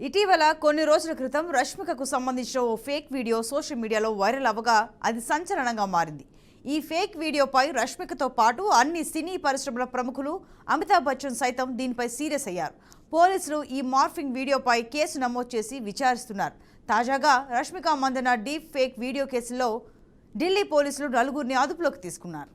ఇటీవల కొన్ని రోజుల క్రితం రష్మికకు సంబంధించిన ఓ ఫేక్ వీడియో సోషల్ మీడియాలో వైరల్ అవ్వగా అది సంచలనంగా మారింది. ఈ ఫేక్ వీడియోపై రష్మికతో పాటు అన్ని సినీ పరిశ్రమల ప్రముఖులు, అమితాబ్ బచ్చన్ సైతం దీనిపై సీరియస్ అయ్యారు. పోలీసులు ఈ మార్ఫింగ్ వీడియోపై కేసు నమోదు చేసి విచారిస్తున్నారు. తాజాగా Rashmika Mandanna deep fake video కేసులో ఢిల్లీ పోలీసులు నలుగురిని అదుపులోకి తీసుకున్నారు.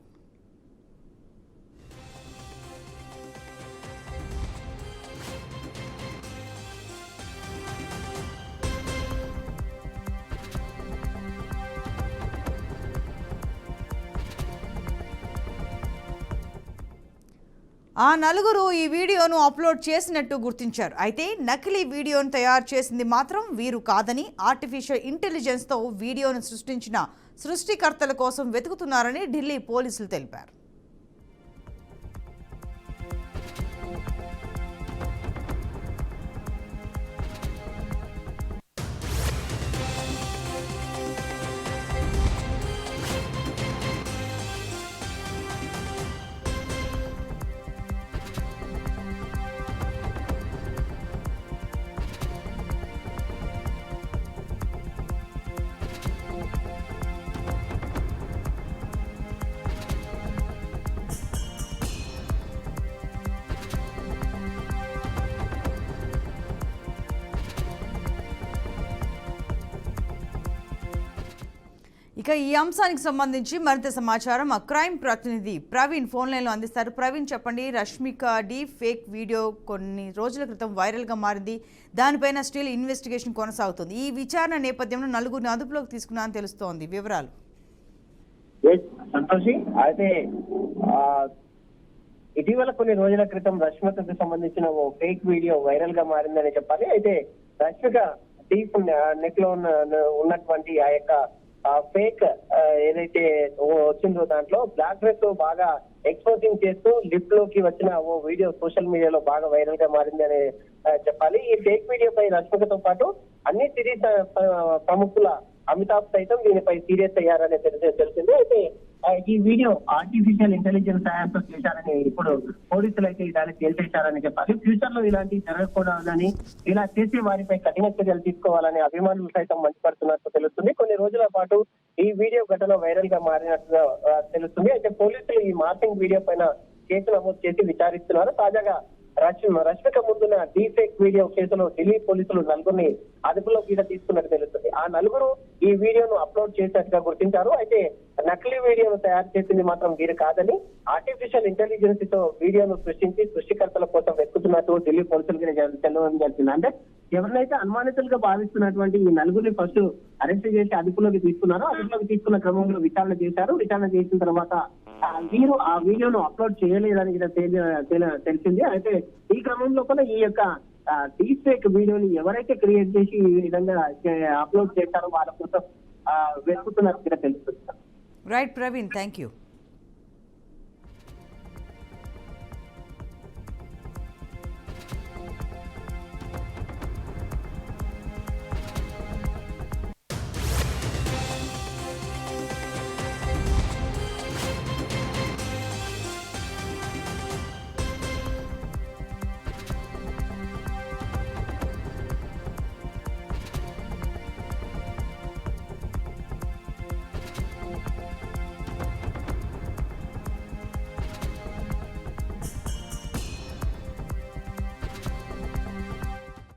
ఆ నలుగురు ఈ వీడియోను అప్లోడ్ చేసినట్టు గుర్తించారు. అయితే నకిలీ వీడియోను తయారు చేసింది మాత్రం వీరు కాదని, ఆర్టిఫిషియల్ ఇంటెలిజెన్స్తో వీడియోను సృష్టించిన సృష్టికర్తల కోసం వెతుకుతున్నారని ఢిల్లీ పోలీసులు తెలిపారు. ఇక ఈ అంశానికి సంబంధించి మరింత సమాచారం మా క్రైమ్ ప్రతినిధి ప్రవీణ్ ఫోన్ లైన్లో అందిస్తారు. ప్రవీణ్, చెప్పండి. రష్మిక డీప్ ఫేక్ వీడియో కొన్ని రోజుల క్రితం వైరల్గా మారింది. దానిపైన స్టిల్ ఇన్వెస్టిగేషన్ కొనసాగుతుంది. ఈ విచారణ నేపథ్యంలో నలుగురిని అదుపులోకి తీసుకున్నారని తెలుస్తోంది. వివరాలు. సంతోషి, అయితే ఇటీవల కొన్ని రోజుల క్రితం రష్మికకు సంబంధించిన ఓ ఫేక్ వీడియో వైరల్ గా మారిందని చెప్పాలి. అయితే రష్మిక డీప్ నెక్ లో ఉన్నటువంటి ఆ యొక్క ఫేక్ ఏదైతే వచ్చిందో దాంట్లో బ్లాక్ డ్రెస్ బాగా ఎక్స్పోజింగ్ చేస్తూ లిప్ లోకి వచ్చిన ఓ వీడియో సోషల్ మీడియాలో బాగా వైరల్ గా మారింది అని చెప్పాలి. ఈ ఫేక్ వీడియోపై రష్మికతో పాటు అన్ని సిరీస్ ప్రముఖుల అమితాబ్ సైతం దీనిపై సీరియస్ అయ్యారని తెలిసింది. అయితే ఈ వీడియో ఆర్టిఫిషియల్ ఇంటెలిజెన్స్ సహాయంతో చేశారని ఇప్పుడు పోలీసులు అయితే దాన్ని తేల్చేశారని చెప్పాలి. ఫ్యూచర్ లో ఇలాంటివి జరగకూడదని, ఇలా చేసే వారిపై కఠిన చర్యలు తీసుకోవాలని అభిమానులు సైతం మండిపడుతున్నట్టు తెలుస్తుంది. కొన్ని రోజుల పాటు ఈ వీడియో ఘటన వైరల్ గా మారినట్టుగా తెలుస్తుంది. అయితే పోలీసులు ఈ మార్ఫింగ్ వీడియో పైన కేసు నమోదు చేసి విచారిస్తున్నారు. తాజాగా రష్మిక ముందున్న డీప్ ఫేక్ వీడియో కేసులో ఢిల్లీ పోలీసులు నలుగురిని అదుపులోకి తీసుకున్నట్టు తెలుస్తుంది. ఆ నలుగురు ఈ వీడియోను అప్లోడ్ చేసినట్టుగా గుర్తించారు. అయితే నకిలీ వీడియోను తయారు చేసింది మాత్రం వీరు కాదని, ఆర్టిఫిషియల్ ఇంటెలిజెన్స్ తో వీడియోను సృష్టించి సృష్టికర్తల కోసం వెతుకుతున్నట్టు ఢిల్లీ పోలీసులకి తెలవడం జరిగింది. అంటే ఎవరినైతే అనుమానితులుగా భావిస్తున్నటువంటి ఈ నలుగురిని ఫస్ట్ అరెస్ట్ చేసి అదుపులోకి తీసుకున్నారో, అదుపులోకి తీసుకున్న క్రమంలో విచారణ చేశారు. విచారణ చేసిన తర్వాత వీరు ఆ వీడియోను అప్లోడ్ చేయలేదని తెలిసింది. అయితే ఈ క్రమంలో కూడా ఈ యొక్క డీప్ ఫేక్ వీడియోని ఎవరైతే క్రియేట్ చేసి ఈ విధంగా అప్లోడ్ చేశారో వాళ్ళ కోసం వెతుకుతున్నట్టుగా తెలుస్తుంది. Right Praveen, thank you.